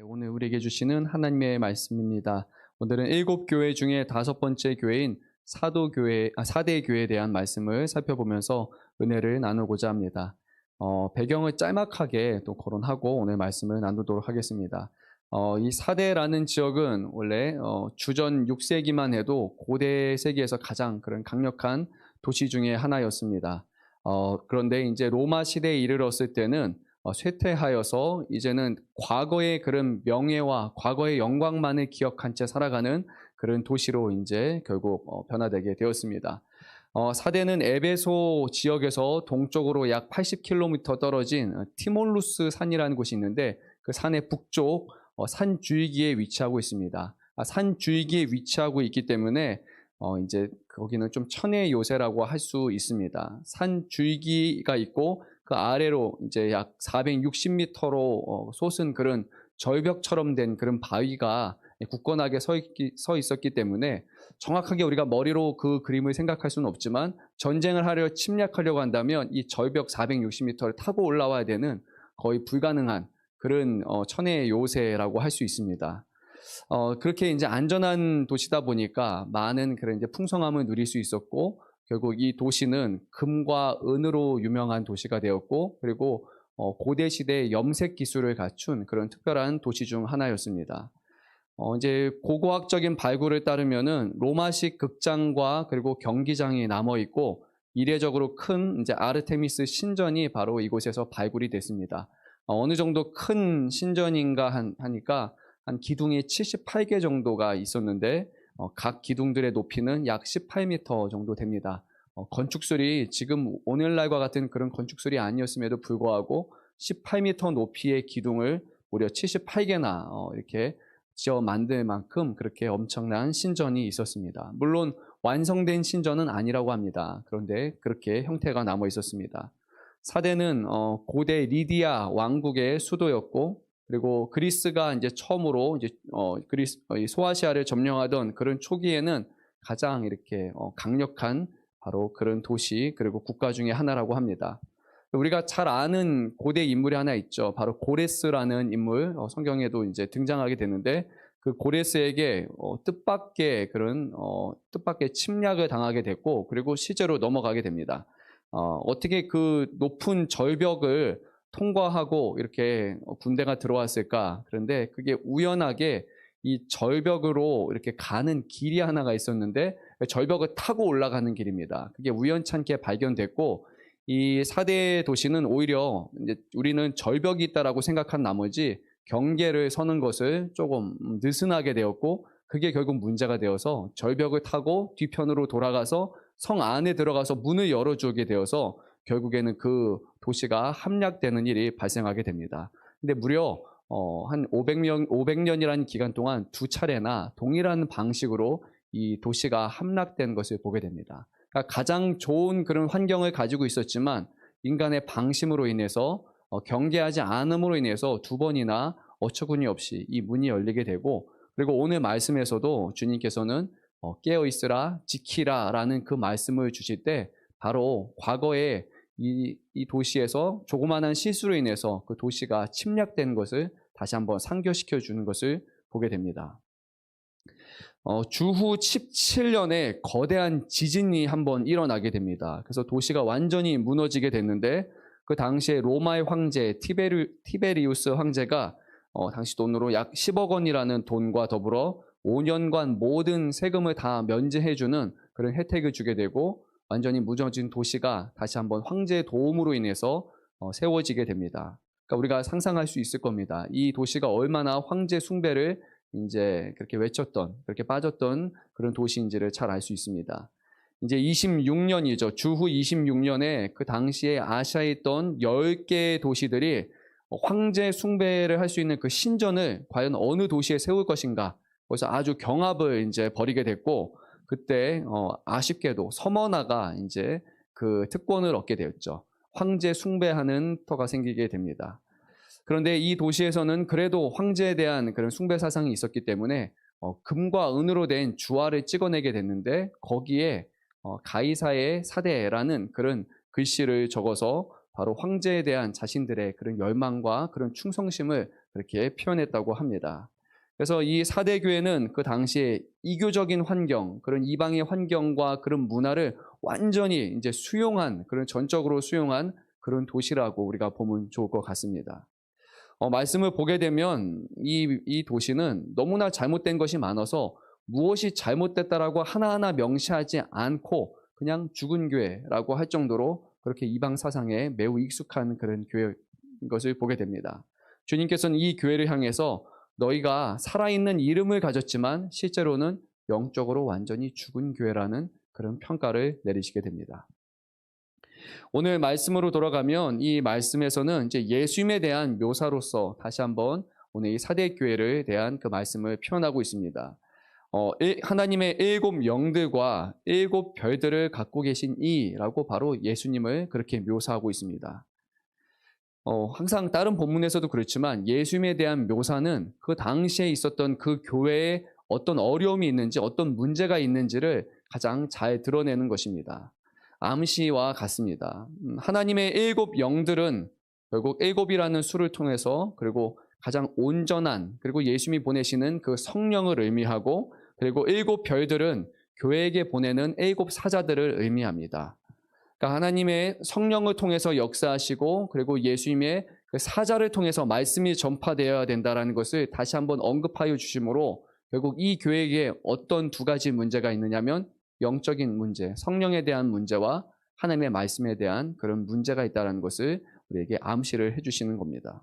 오늘 우리에게 주시는 하나님의 말씀입니다. 오늘은 7교회 중에 5번째 교회인 사대교회에 대한 말씀을 살펴보면서 은혜를 나누고자 합니다. 배경을 짤막하게 또 거론하고 오늘 말씀을 나누도록 하겠습니다. 이 사대라는 지역은 원래 주전 6세기만 해도 고대 세계에서 가장 그런 강력한 도시 중에 하나였습니다. 그런데 이제 로마 시대에 이르렀을 때는 쇠퇴하여서 이제는 과거의 그런 명예와 과거의 영광만을 기억한 채 살아가는 그런 도시로 이제 결국 변화되게 되었습니다. 사대는 에베소 지역에서 동쪽으로 약 80km 떨어진 티몰루스 산이라는 곳이 있는데 그 산의 북쪽 산 줄기에 위치하고 있습니다. 산 줄기에 위치하고 있기 때문에 이제 거기는 좀 천의 요새라고 할 수 있습니다. 산 줄기가 있고 그 아래로 이제 약 460m로 솟은 그런 절벽처럼 된 그런 바위가 굳건하게 서 있었기 때문에 정확하게 우리가 머리로 그 그림을 생각할 수는 없지만 전쟁을 하려 침략하려고 한다면 이 절벽 460m를 타고 올라와야 되는 거의 불가능한 그런 천의 요새라고 할 수 있습니다. 그렇게 이제 안전한 도시다 보니까 많은 그런 이제 풍성함을 누릴 수 있었고 결국 이 도시는 금과 은으로 유명한 도시가 되었고 그리고 고대 시대의 염색 기술을 갖춘 그런 특별한 도시 중 하나였습니다. 이제 고고학적인 발굴을 따르면은 로마식 극장과 그리고 경기장이 남아 있고 이례적으로 큰 이제 아르테미스 신전이 바로 이곳에서 발굴이 됐습니다. 어느 정도 큰 신전인가 하니까 한 기둥이 78개 정도가 있었는데 각 기둥들의 높이는 약 18m 정도 됩니다. 건축술이 지금 오늘날과 같은 그런 건축술이 아니었음에도 불구하고 18m 높이의 기둥을 무려 78개나 이렇게 지어 만들 만큼 그렇게 엄청난 신전이 있었습니다. 물론 완성된 신전은 아니라고 합니다. 그런데 그렇게 형태가 남아 있었습니다. 사대는 고대 리디아 왕국의 수도였고 그리고 그리스가 이제 처음으로 이제 소아시아를 점령하던 그런 초기에는 가장 이렇게 강력한 바로 그런 도시 그리고 국가 중에 하나라고 합니다. 우리가 잘 아는 고대 인물이 하나 있죠. 바로 고레스라는 인물 성경에도 이제 등장하게 되는데 그 고레스에게 뜻밖의 침략을 당하게 됐고 그리고 시제로 넘어가게 됩니다. 어떻게 그 높은 절벽을 통과하고 이렇게 군대가 들어왔을까? 그런데 그게 우연하게 이 절벽으로 이렇게 가는 길이 하나가 있었는데 절벽을 타고 올라가는 길입니다. 그게 우연찮게 발견됐고 이 사대 도시는 오히려 이제 우리는 절벽이 있다라고 생각한 나머지 경계를 서는 것을 조금 느슨하게 되었고 그게 결국 문제가 되어서 절벽을 타고 뒤편으로 돌아가서 성 안에 들어가서 문을 열어주게 되어서 결국에는 그 도시가 함락되는 일이 발생하게 됩니다. 근데 무려 한 500년이라는 기간 동안 2차례나 동일한 방식으로 이 도시가 함락된 것을 보게 됩니다. 그러니까 가장 좋은 그런 환경을 가지고 있었지만 인간의 방심으로 인해서 경계하지 않음으로 인해서 2번이나 어처구니 없이 이 문이 열리게 되고 그리고 오늘 말씀에서도 주님께서는 깨어있으라 지키라 라는 그 말씀을 주실 때 바로 과거에 이 도시에서 조그마한 실수로 인해서 그 도시가 침략된 것을 다시 한번 상기시켜 주는 것을 보게 됩니다. 주후 17년에 거대한 지진이 한번 일어나게 됩니다. 그래서 도시가 완전히 무너지게 됐는데 그 당시에 로마의 황제 티베리우스 황제가 당시 돈으로 약 10억 원이라는 돈과 더불어 5년간 모든 세금을 다 면제해주는 그런 혜택을 주게 되고 완전히 무너진 도시가 다시 한번 황제의 도움으로 인해서 세워지게 됩니다. 그러니까 우리가 상상할 수 있을 겁니다. 이 도시가 얼마나 황제 숭배를 이제 그렇게 외쳤던, 그렇게 빠졌던 그런 도시인지를 잘 알 수 있습니다. 이제 26년이죠. 주후 26년에 그 당시에 아시아에 있던 10개의 도시들이 황제 숭배를 할 수 있는 그 신전을 과연 어느 도시에 세울 것인가. 그래서 아주 경합을 이제 벌이게 됐고, 그때 아쉽게도 서머나가 이제 그 특권을 얻게 되었죠. 황제 숭배하는 터가 생기게 됩니다. 그런데 이 도시에서는 그래도 황제에 대한 그런 숭배 사상이 있었기 때문에 금과 은으로 된 주화를 찍어내게 됐는데 거기에 가이사의 사대라는 그런 글씨를 적어서 바로 황제에 대한 자신들의 그런 열망과 그런 충성심을 그렇게 표현했다고 합니다. 그래서 이 사대 교회는 그 당시에 이교적인 환경, 그런 이방의 환경과 그런 문화를 완전히 이제 수용한, 그런 전적으로 수용한 그런 도시라고 우리가 보면 좋을 것 같습니다. 말씀을 보게 되면 이 도시는 너무나 잘못된 것이 많아서 무엇이 잘못됐다라고 하나하나 명시하지 않고 그냥 죽은 교회라고 할 정도로 그렇게 이방 사상에 매우 익숙한 그런 교회인 것을 보게 됩니다. 주님께서는 이 교회를 향해서 너희가 살아있는 이름을 가졌지만 실제로는 영적으로 완전히 죽은 교회라는 그런 평가를 내리시게 됩니다. 오늘 말씀으로 돌아가면 이 말씀에서는 이제 예수님에 대한 묘사로서 다시 한번 오늘 이 사대 교회를 대한 그 말씀을 표현하고 있습니다. 하나님의 7 영들과 7 별들을 갖고 계신 이라고 바로 예수님을 그렇게 묘사하고 있습니다. 항상 다른 본문에서도 그렇지만 예수님에 대한 묘사는 그 당시에 있었던 그 교회에 어떤 어려움이 있는지 어떤 문제가 있는지를 가장 잘 드러내는 것입니다. 암시와 같습니다. 하나님의 7 영들은 결국 7이라는 수를 통해서 그리고 가장 온전한 그리고 예수님이 보내시는 그 성령을 의미하고 그리고 7 별들은 교회에게 보내는 7 사자들을 의미합니다. 그러니까 하나님의 성령을 통해서 역사하시고 그리고 예수님의 그 사자를 통해서 말씀이 전파되어야 된다는 것을 다시 한번 언급하여 주심으로 결국 이 교회에게 어떤 두 가지 문제가 있느냐면 영적인 문제, 성령에 대한 문제와 하나님의 말씀에 대한 그런 문제가 있다는 것을 우리에게 암시를 해주시는 겁니다.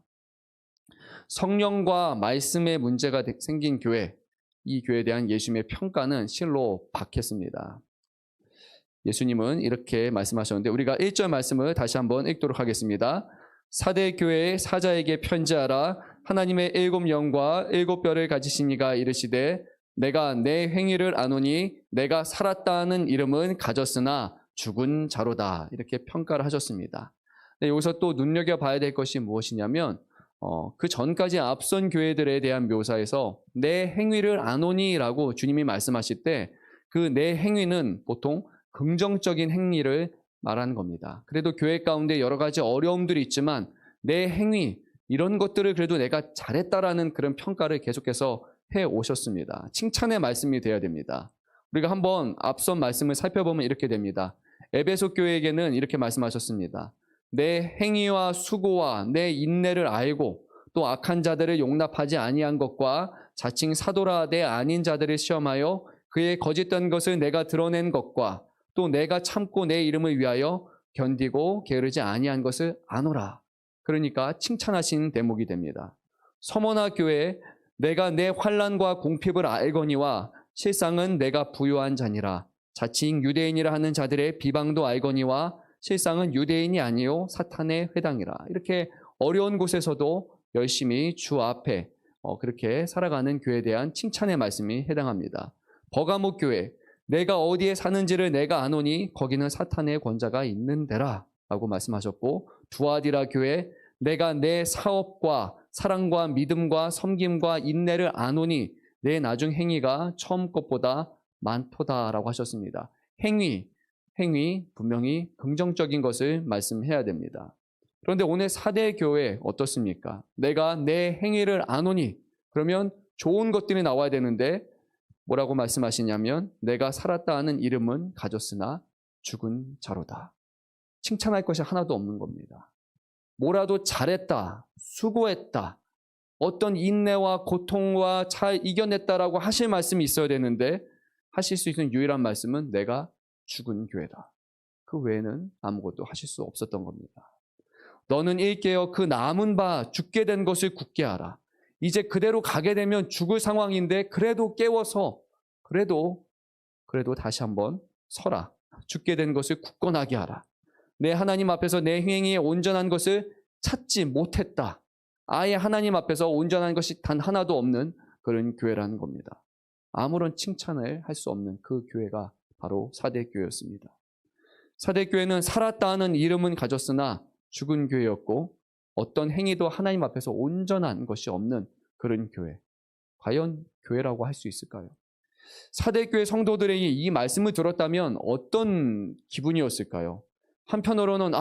성령과 말씀의 문제가 생긴 교회, 이 교회에 대한 예수님의 평가는 실로 박했습니다. 예수님은 이렇게 말씀하셨는데 우리가 1절 말씀을 다시 한번 읽도록 하겠습니다. 사대 교회의 사자에게 편지하라. 하나님의 7 영과 7 별을 가지신 이가 이르시되 내가 내 행위를 아노니 내가 살았다는 이름은 가졌으나 죽은 자로다. 이렇게 평가를 하셨습니다. 여기서 또 눈여겨봐야 될 것이 무엇이냐면 그 전까지 앞선 교회들에 대한 묘사에서 내 행위를 아노니라고 주님이 말씀하실 때 그 내 행위는 보통 긍정적인 행위를 말하는 겁니다. 그래도 교회 가운데 여러 가지 어려움들이 있지만 내 행위 이런 것들을 그래도 내가 잘했다라는 그런 평가를 계속해서 해 오셨습니다. 칭찬의 말씀이 되어야 됩니다. 우리가 한번 앞선 말씀을 살펴보면 이렇게 됩니다. 에베소 교회에게는 이렇게 말씀하셨습니다. 내 행위와 수고와 내 인내를 알고 또 악한 자들을 용납하지 아니한 것과 자칭 사도라 내 아닌 자들을 시험하여 그의 거짓된 것을 내가 드러낸 것과 또 내가 참고 내 이름을 위하여 견디고 게으르지 아니한 것을 아노라. 그러니까 칭찬하신 대목이 됩니다. 서머나 교회에 내가 내 환난과 공핍을 알거니와 실상은 내가 부요한 자니라. 자칭 유대인이라 하는 자들의 비방도 알거니와 실상은 유대인이 아니요 사탄의 회당이라. 이렇게 어려운 곳에서도 열심히 주 앞에 그렇게 살아가는 교회에 대한 칭찬의 말씀이 해당합니다. 버가모 교회 내가 어디에 사는지를 내가 아노니 거기는 사탄의 권자가 있는 데라 라고 말씀하셨고 두아디라 교회 내가 내 사업과 사랑과 믿음과 섬김과 인내를 아노니 내 나중 행위가 처음 것보다 많도다라고 하셨습니다. 행위 분명히 긍정적인 것을 말씀해야 됩니다. 그런데 오늘 사대 교회 어떻습니까? 내가 내 행위를 아노니 그러면 좋은 것들이 나와야 되는데 뭐라고 말씀하시냐면 내가 살았다 하는 이름은 가졌으나 죽은 자로다. 칭찬할 것이 하나도 없는 겁니다. 뭐라도 잘했다, 수고했다, 어떤 인내와 고통과 잘 이겨냈다라고 하실 말씀이 있어야 되는데 하실 수 있는 유일한 말씀은 내가 죽은 교회다. 그 외에는 아무것도 하실 수 없었던 겁니다. 너는 일깨어 그 남은 바 죽게 된 것을 굳게 하라. 이제 그대로 가게 되면 죽을 상황인데 그래도 깨워서 그래도 다시 한번 서라. 죽게 된 것을 굳건하게 하라. 내 하나님 앞에서 내 행위에 온전한 것을 찾지 못했다. 아예 하나님 앞에서 온전한 것이 단 하나도 없는 그런 교회라는 겁니다. 아무런 칭찬을 할 수 없는 그 교회가 바로 사대교회였습니다. 사대교회는 살았다 하는 이름은 가졌으나 죽은 교회였고 어떤 행위도 하나님 앞에서 온전한 것이 없는 그런 교회. 과연 교회라고 할 수 있을까요? 사대교회 성도들에게 이 말씀을 들었다면 어떤 기분이었을까요? 한편으로는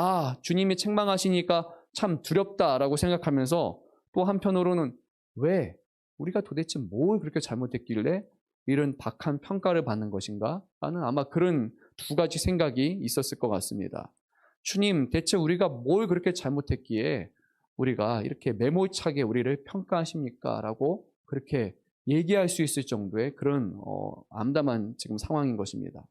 주님이 책망하시니까 참 두렵다라고 생각하면서 또 한편으로는 왜? 우리가 도대체 뭘 그렇게 잘못했길래 이런 박한 평가를 받는 것인가? 라는 아마 그런 두 가지 생각이 있었을 것 같습니다. 주님, 대체 우리가 뭘 그렇게 잘못했기에 우리가 이렇게 매몰차게 우리를 평가하십니까? 라고 그렇게 얘기할 수 있을 정도의 그런 암담한 지금 상황인 것입니다.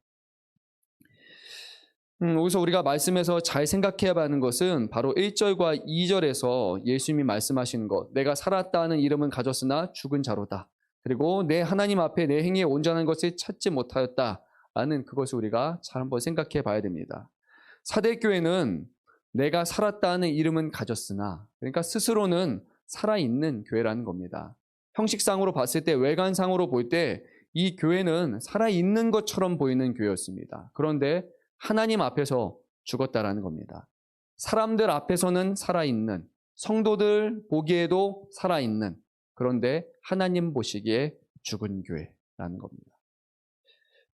여기서 우리가 말씀에서 잘 생각해야 하는 것은 바로 1절과 2절에서 예수님이 말씀하시는 것, 내가 살았다 하는 이름은 가졌으나 죽은 자로다. 그리고 내 하나님 앞에 내 행위에 온전한 것을 찾지 못하였다 라는 그것을 우리가 잘 한번 생각해 봐야 됩니다. 사대교회는 내가 살았다 하는 이름은 가졌으나, 그러니까 스스로는 살아있는 교회라는 겁니다. 형식상으로 봤을 때, 외관상으로 볼 때 이 교회는 살아있는 것처럼 보이는 교회였습니다. 그런데 하나님 앞에서 죽었다라는 겁니다. 사람들 앞에서는 살아있는, 성도들 보기에도 살아있는, 그런데 하나님 보시기에 죽은 교회라는 겁니다.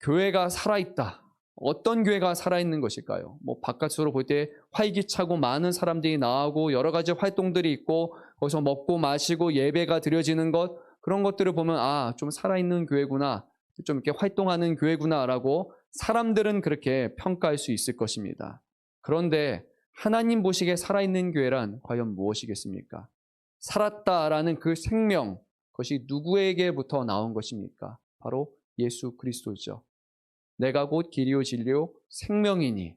교회가 살아있다. 어떤 교회가 살아있는 것일까요? 바깥으로 볼 때 활기차고 많은 사람들이 나오고 여러 가지 활동들이 있고 거기서 먹고 마시고 예배가 드려지는 것, 그런 것들을 보면 좀 살아있는 교회구나, 좀 이렇게 활동하는 교회구나라고 사람들은 그렇게 평가할 수 있을 것입니다. 그런데 하나님 보시기에 살아있는 교회란 과연 무엇이겠습니까? 살았다라는 그 생명, 그것이 누구에게부터 나온 것입니까? 바로 예수 그리스도죠. 내가 곧 길이요 진리요 생명이니,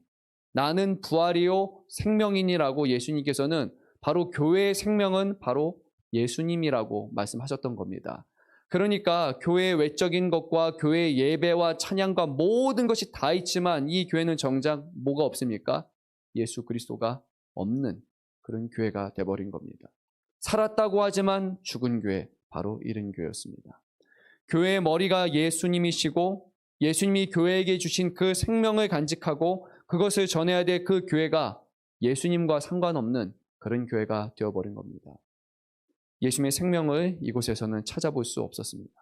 나는 부활이요 생명이니라고 예수님께서는 바로 교회의 생명은 바로 예수님이라고 말씀하셨던 겁니다. 그러니까 교회의 외적인 것과 교회의 예배와 찬양과 모든 것이 다 있지만 이 교회는 정작 뭐가 없습니까? 예수 그리스도가 없는 그런 교회가 되어버린 겁니다. 살았다고 하지만 죽은 교회, 바로 이런 교회였습니다. 교회의 머리가 예수님이시고 예수님이 교회에게 주신 그 생명을 간직하고 그것을 전해야 될 그 교회가 예수님과 상관없는 그런 교회가 되어버린 겁니다. 예수님의 생명을 이곳에서는 찾아볼 수 없었습니다.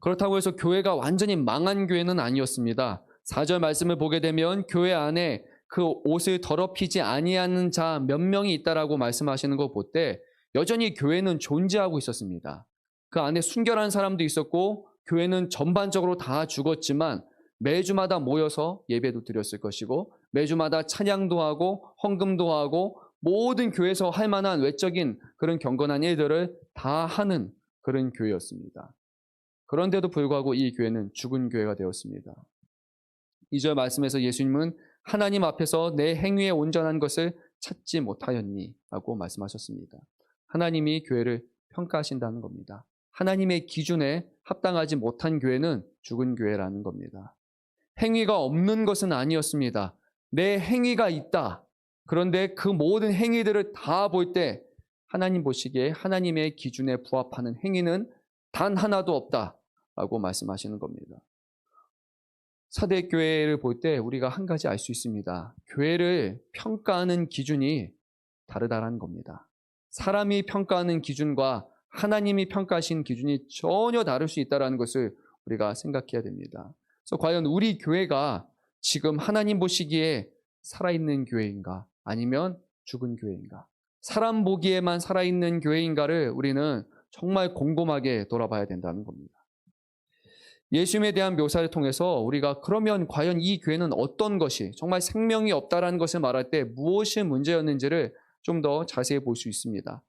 그렇다고 해서 교회가 완전히 망한 교회는 아니었습니다. 4절 말씀을 보게 되면 교회 안에 그 옷을 더럽히지 아니하는 자 몇 명이 있다라고 말씀하시는 거 볼 때 여전히 교회는 존재하고 있었습니다. 그 안에 순결한 사람도 있었고 교회는 전반적으로 다 죽었지만 매주마다 모여서 예배도 드렸을 것이고 매주마다 찬양도 하고 헌금도 하고 모든 교회에서 할 만한 외적인 그런 경건한 일들을 다 하는 그런 교회였습니다. 그런데도 불구하고 이 교회는 죽은 교회가 되었습니다. 2절 말씀에서 예수님은 하나님 앞에서 내 행위에 온전한 것을 찾지 못하였니? 라고 말씀하셨습니다. 하나님이 교회를 평가하신다는 겁니다. 하나님의 기준에 합당하지 못한 교회는 죽은 교회라는 겁니다. 행위가 없는 것은 아니었습니다. 내 행위가 있다. 그런데 그 모든 행위들을 다 볼 때 하나님 보시기에 하나님의 기준에 부합하는 행위는 단 하나도 없다라고 말씀하시는 겁니다. 사대교회를 볼 때 우리가 한 가지 알 수 있습니다. 교회를 평가하는 기준이 다르다라는 겁니다. 사람이 평가하는 기준과 하나님이 평가하신 기준이 전혀 다를 수 있다는 것을 우리가 생각해야 됩니다. 그래서 과연 우리 교회가 지금 하나님 보시기에 살아있는 교회인가 아니면 죽은 교회인가, 사람 보기에만 살아있는 교회인가를 우리는 정말 곰곰하게 돌아봐야 된다는 겁니다. 예수님에 대한 묘사를 통해서 우리가 그러면 과연 이 교회는 어떤 것이 정말 생명이 없다라는 것을 말할 때 무엇이 문제였는지를 좀 더 자세히 볼 수 있습니다.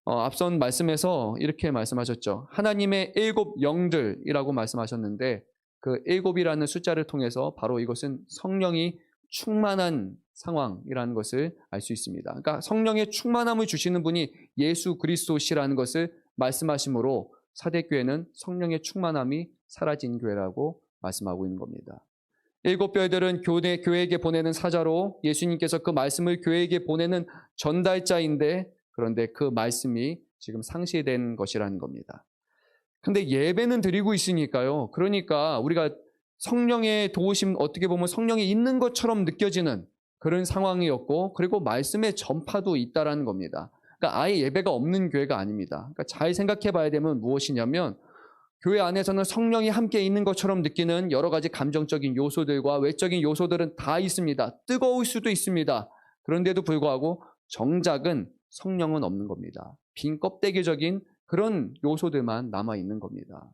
앞선 말씀에서 이렇게 말씀하셨죠. 하나님의 7 영들이라고 말씀하셨는데 그 7이라는 숫자를 통해서 바로 이것은 성령이 충만한 상황이라는 것을 알 수 있습니다. 그러니까 성령의 충만함을 주시는 분이 예수 그리스도시라는 것을 말씀하시므로 사대교회는 성령의 충만함이 사라진 교회라고 말씀하고 있는 겁니다. 7별들은 교회에게 보내는 사자로 예수님께서 그 말씀을 교회에게 보내는 전달자인데 그런데 그 말씀이 지금 상실된 것이라는 겁니다. 근데 예배는 드리고 있으니까요. 그러니까 우리가 성령의 도우심, 어떻게 보면 성령이 있는 것처럼 느껴지는 그런 상황이었고 그리고 말씀의 전파도 있다라는 겁니다. 그러니까 아예 예배가 없는 교회가 아닙니다. 그러니까 잘 생각해 봐야 되면 무엇이냐면 교회 안에서는 성령이 함께 있는 것처럼 느끼는 여러 가지 감정적인 요소들과 외적인 요소들은 다 있습니다. 뜨거울 수도 있습니다. 그런데도 불구하고 정작은 성령은 없는 겁니다. 빈 껍데기적인 그런 요소들만 남아 있는 겁니다.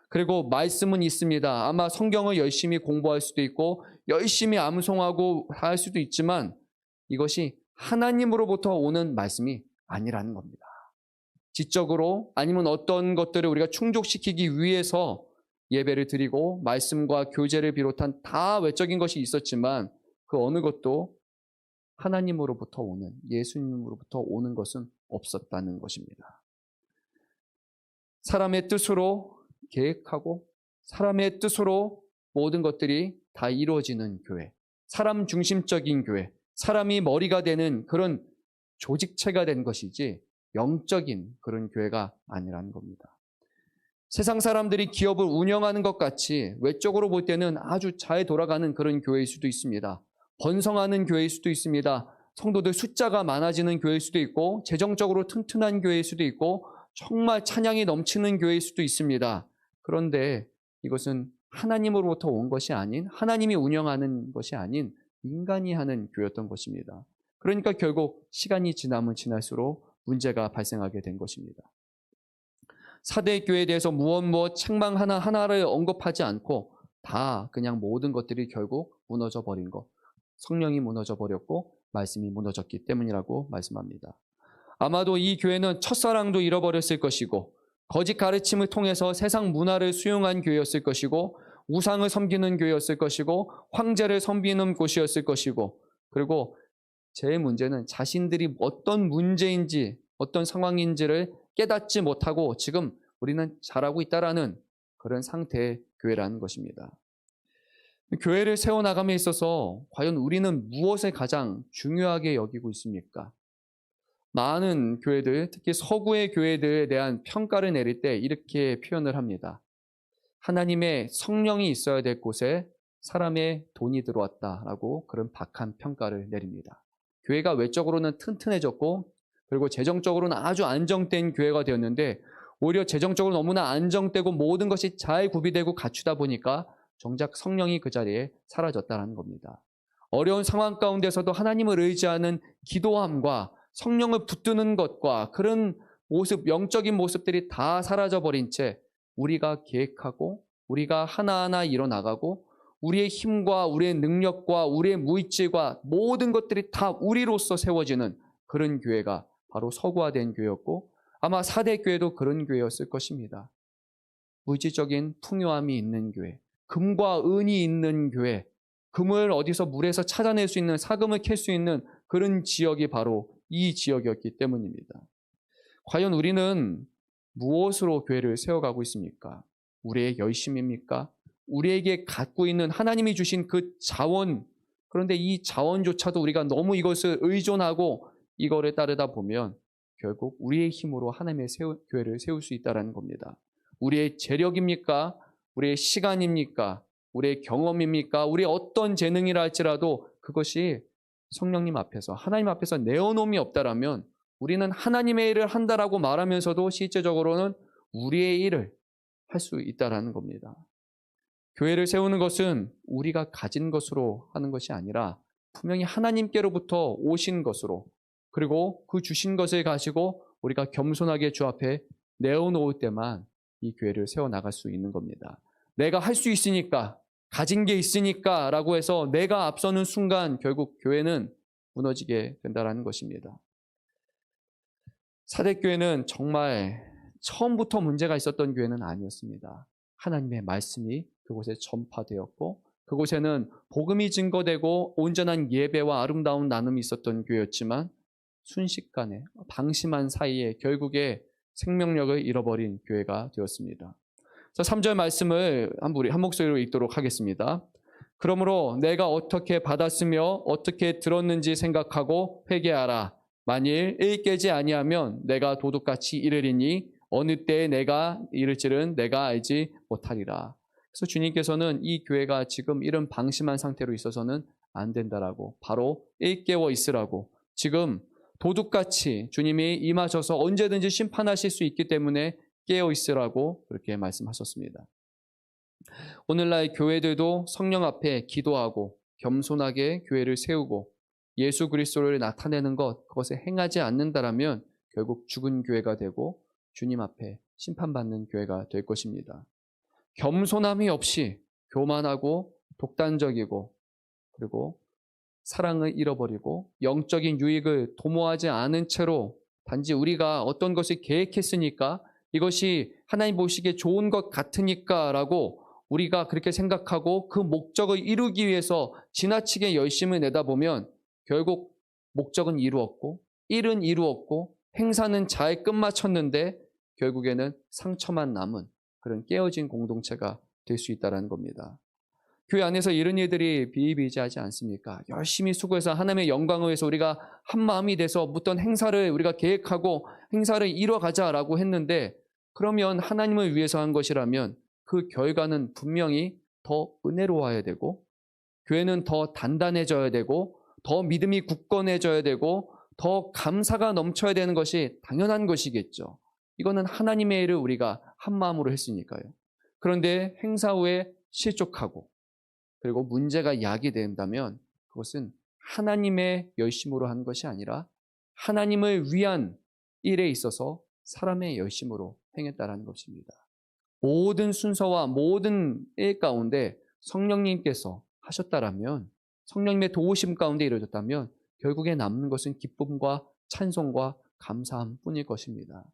그리고 말씀은 있습니다. 아마 성경을 열심히 공부할 수도 있고 열심히 암송하고 할 수도 있지만 이것이 하나님으로부터 오는 말씀이 아니라는 겁니다. 지적으로 아니면 어떤 것들을 우리가 충족시키기 위해서 예배를 드리고 말씀과 교제를 비롯한 다 외적인 것이 있었지만 그 어느 것도 하나님으로부터 오는, 예수님으로부터 오는 것은 없었다는 것입니다. 사람의 뜻으로 계획하고 사람의 뜻으로 모든 것들이 다 이루어지는 교회, 사람 중심적인 교회, 사람이 머리가 되는 그런 조직체가 된 것이지 영적인 그런 교회가 아니라는 겁니다. 세상 사람들이 기업을 운영하는 것 같이 외적으로 볼 때는 아주 잘 돌아가는 그런 교회일 수도 있습니다. 번성하는 교회일 수도 있습니다. 성도들 숫자가 많아지는 교회일 수도 있고 재정적으로 튼튼한 교회일 수도 있고 정말 찬양이 넘치는 교회일 수도 있습니다. 그런데 이것은 하나님으로부터 온 것이 아닌, 하나님이 운영하는 것이 아닌 인간이 하는 교회였던 것입니다. 그러니까 결국 시간이 지나면 지날수록 문제가 발생하게 된 것입니다. 사대 교회에 대해서 무엇 책망 하나를 언급하지 않고 다 그냥 모든 것들이 결국 무너져 버린 것, 성령이 무너져 버렸고 말씀이 무너졌기 때문이라고 말씀합니다. 아마도 이 교회는 첫사랑도 잃어버렸을 것이고 거짓 가르침을 통해서 세상 문화를 수용한 교회였을 것이고 우상을 섬기는 교회였을 것이고 황제를 섬기는 곳이었을 것이고, 그리고 제일 문제는 자신들이 어떤 문제인지 어떤 상황인지를 깨닫지 못하고 지금 우리는 잘하고 있다라는 그런 상태의 교회라는 것입니다. 교회를 세워나감에 있어서 과연 우리는 무엇을 가장 중요하게 여기고 있습니까? 많은 교회들, 특히 서구의 교회들에 대한 평가를 내릴 때 이렇게 표현을 합니다. 하나님의 성령이 있어야 될 곳에 사람의 돈이 들어왔다라고 그런 박한 평가를 내립니다. 교회가 외적으로는 튼튼해졌고 그리고 재정적으로는 아주 안정된 교회가 되었는데 오히려 재정적으로 너무나 안정되고 모든 것이 잘 구비되고 갖추다 보니까 정작 성령이 그 자리에 사라졌다는 겁니다. 어려운 상황 가운데서도 하나님을 의지하는 기도함과 성령을 붙드는 것과 그런 모습, 영적인 모습들이 다 사라져버린 채 우리가 계획하고 우리가 하나하나 일어나가고 우리의 힘과 우리의 능력과 우리의 무의지와 모든 것들이 다 우리로서 세워지는 그런 교회가 바로 서구화된 교회였고 아마 사대 교회도 그런 교회였을 것입니다. 물질적인 풍요함이 있는 교회, 금과 은이 있는 교회, 금을 어디서 물에서 찾아낼 수 있는, 사금을 캘 수 있는 그런 지역이 바로 이 지역이었기 때문입니다. 과연 우리는 무엇으로 교회를 세워가고 있습니까? 우리의 열심입니까? 우리에게 갖고 있는 하나님이 주신 그 자원, 그런데 이 자원조차도 우리가 너무 이것을 의존하고 이거를 따르다 보면 결국 우리의 힘으로 하나님의 교회를 세울 수 있다는 겁니다. 우리의 재력입니까? 우리의 시간입니까? 우리의 경험입니까? 우리의 어떤 재능이라 할지라도 그것이 성령님 앞에서, 하나님 앞에서 내어놓음이 없다라면 우리는 하나님의 일을 한다라고 말하면서도 실제적으로는 우리의 일을 할 수 있다라는 겁니다. 교회를 세우는 것은 우리가 가진 것으로 하는 것이 아니라 분명히 하나님께로부터 오신 것으로, 그리고 그 주신 것을 가지고 우리가 겸손하게 주 앞에 내어놓을 때만 이 교회를 세워나갈 수 있는 겁니다. 내가 할 수 있으니까, 가진 게 있으니까 라고 해서 내가 앞서는 순간 결국 교회는 무너지게 된다는 것입니다. 사대교회는 정말 처음부터 문제가 있었던 교회는 아니었습니다. 하나님의 말씀이 그곳에 전파되었고 그곳에는 복음이 증거되고 온전한 예배와 아름다운 나눔이 있었던 교회였지만 순식간에 방심한 사이에 결국에 생명력을 잃어버린 교회가 되었습니다. 3절 말씀을 한 목소리로 읽도록 하겠습니다. 그러므로 내가 어떻게 받았으며 어떻게 들었는지 생각하고 회개하라. 만일 깨지 아니하면 내가 도둑같이 이르리니 어느 때에 내가 이를지는 내가 알지 못하리라. 그래서 주님께서는 이 교회가 지금 이런 방심한 상태로 있어서는 안 된다라고, 바로 일깨워 있으라고, 지금 도둑같이 주님이 임하셔서 언제든지 심판하실 수 있기 때문에 깨어 있으라고 그렇게 말씀하셨습니다. 오늘날 교회들도 성령 앞에 기도하고 겸손하게 교회를 세우고 예수 그리스도를 나타내는 것, 그것에 행하지 않는다라면 결국 죽은 교회가 되고 주님 앞에 심판받는 교회가 될 것입니다. 겸손함이 없이 교만하고 독단적이고 그리고 사랑을 잃어버리고 영적인 유익을 도모하지 않은 채로 단지 우리가 어떤 것을 계획했으니까 이것이 하나님 보시기에 좋은 것 같으니까 라고 우리가 그렇게 생각하고 그 목적을 이루기 위해서 지나치게 열심을 내다보면 결국 목적은 이루었고 일은 이루었고 행사는 잘 끝마쳤는데 결국에는 상처만 남은 그런 깨어진 공동체가 될 수 있다는 겁니다. 교회 안에서 이런 일들이 비일비재하지 않습니까? 열심히 수고해서 하나님의 영광을 위해서 우리가 한 마음이 돼서 어떤 행사를 우리가 계획하고 행사를 이뤄가자라고 했는데 그러면 하나님을 위해서 한 것이라면 그 결과는 분명히 더 은혜로워야 되고 교회는 더 단단해져야 되고 더 믿음이 굳건해져야 되고 더 감사가 넘쳐야 되는 것이 당연한 것이겠죠. 이거는 하나님의 일을 우리가 한 마음으로 했으니까요. 그런데 행사 후에 실족하고 그리고 문제가 야기된다면 그것은 하나님의 열심으로 한 것이 아니라 하나님을 위한 일에 있어서 사람의 열심으로 행했다는 것입니다. 모든 순서와 모든 일 가운데 성령님께서 하셨다라면 성령님의 도우심 가운데 이루어졌다면 결국에 남는 것은 기쁨과 찬송과 감사함 뿐일 것입니다.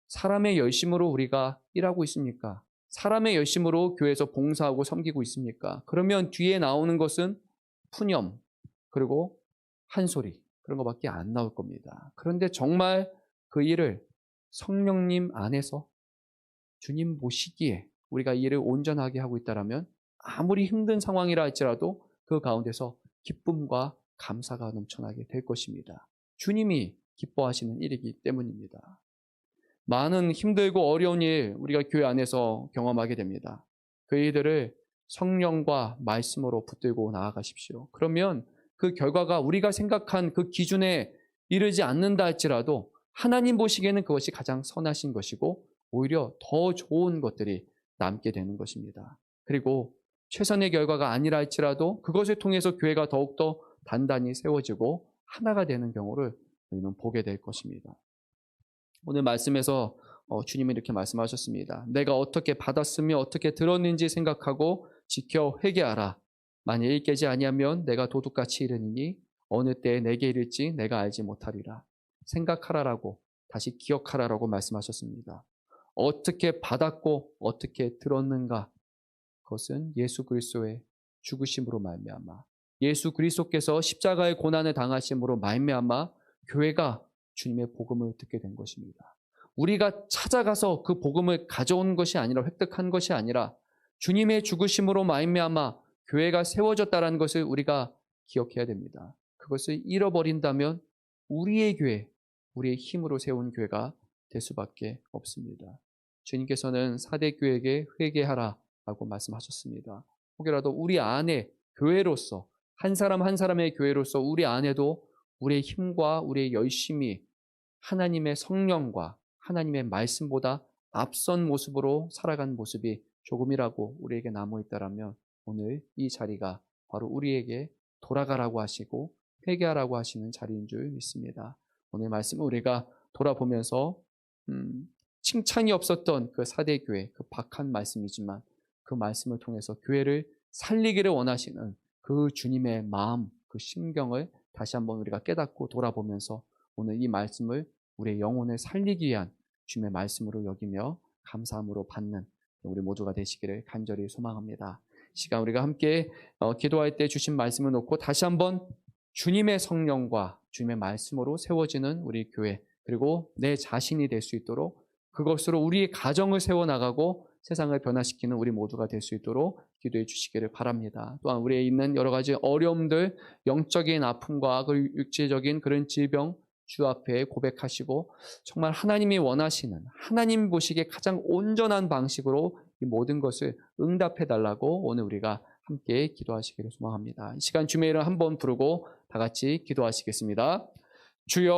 사람의 열심으로 우리가 일하고 있습니까? 사람의 열심으로 교회에서 봉사하고 섬기고 있습니까? 그러면 뒤에 나오는 것은 푸념 그리고 한 소리 그런 것밖에 안 나올 겁니다. 그런데 정말 그 일을 성령님 안에서 주님 보시기에 우리가 이 일을 온전하게 하고 있다면 아무리 힘든 상황이라 할지라도 그 가운데서 기쁨과 감사가 넘쳐나게 될 것입니다. 주님이 기뻐하시는 일이기 때문입니다. 많은 힘들고 어려운 일 우리가 교회 안에서 경험하게 됩니다. 그 일들을 성령과 말씀으로 붙들고 나아가십시오. 그러면 그 결과가 우리가 생각한 그 기준에 이르지 않는다 할지라도 하나님 보시기에는 그것이 가장 선하신 것이고 오히려 더 좋은 것들이 남게 되는 것입니다. 그리고 최선의 결과가 아니라 할지라도 그것을 통해서 교회가 더욱더 단단히 세워지고 하나가 되는 경우를 우리는 보게 될 것입니다. 오늘 말씀에서 주님이 이렇게 말씀하셨습니다. 내가 어떻게 받았으며 어떻게 들었는지 생각하고 지켜 회개하라. 만일 일 깨지 아니하면 내가 도둑같이 이르니 어느 때에 내게 이를지 내가 알지 못하리라. 생각하라라고 다시 기억하라라고 말씀하셨습니다. 어떻게 받았고 어떻게 들었는가? 그것은 예수 그리스도의 죽으심으로 말미암아 예수 그리스도께서 십자가의 고난을 당하심으로 말미암아 교회가 주님의 복음을 듣게 된 것입니다. 우리가 찾아가서 그 복음을 가져온 것이 아니라 획득한 것이 아니라 주님의 죽으심으로 말미암아 교회가 세워졌다는 것을 우리가 기억해야 됩니다. 그것을 잃어버린다면 우리의 교회, 우리의 힘으로 세운 교회가 될 수밖에 없습니다. 주님께서는 사대교회에게 회개하라라고 말씀하셨습니다. 혹여라도 우리 안에 교회로서 한 사람 한 사람의 교회로서 우리 안에도 우리의 힘과 우리의 열심이 하나님의 성령과 하나님의 말씀보다 앞선 모습으로 살아간 모습이 조금이라고 우리에게 남아있다라면 오늘 이 자리가 바로 우리에게 돌아가라고 하시고 회개하라고 하시는 자리인 줄 믿습니다. 오늘 말씀은 우리가 돌아보면서 칭찬이 없었던 그 사대교회, 그 박한 말씀이지만 그 말씀을 통해서 교회를 살리기를 원하시는 그 주님의 마음, 그 심경을 다시 한번 우리가 깨닫고 돌아보면서 오늘 이 말씀을 우리의 영혼을 살리기 위한 주님의 말씀으로 여기며 감사함으로 받는 우리 모두가 되시기를 간절히 소망합니다. 시간 우리가 함께 기도할 때 주신 말씀을 놓고 다시 한번 주님의 성령과 주님의 말씀으로 세워지는 우리 교회 그리고 내 자신이 될 수 있도록 그것으로 우리의 가정을 세워나가고 세상을 변화시키는 우리 모두가 될 수 있도록 기도해 주시기를 바랍니다. 또한 우리에 있는 여러 가지 어려움들, 영적인 아픔과 그 육체적인 그런 질병 주 앞에 고백하시고 정말 하나님이 원하시는 하나님 보시기에 가장 온전한 방식으로 이 모든 것을 응답해 달라고 오늘 우리가 함께 기도하시기를 소망합니다. 이 시간 주님의 이름 한번 부르고 다 같이 기도하시겠습니다. 주여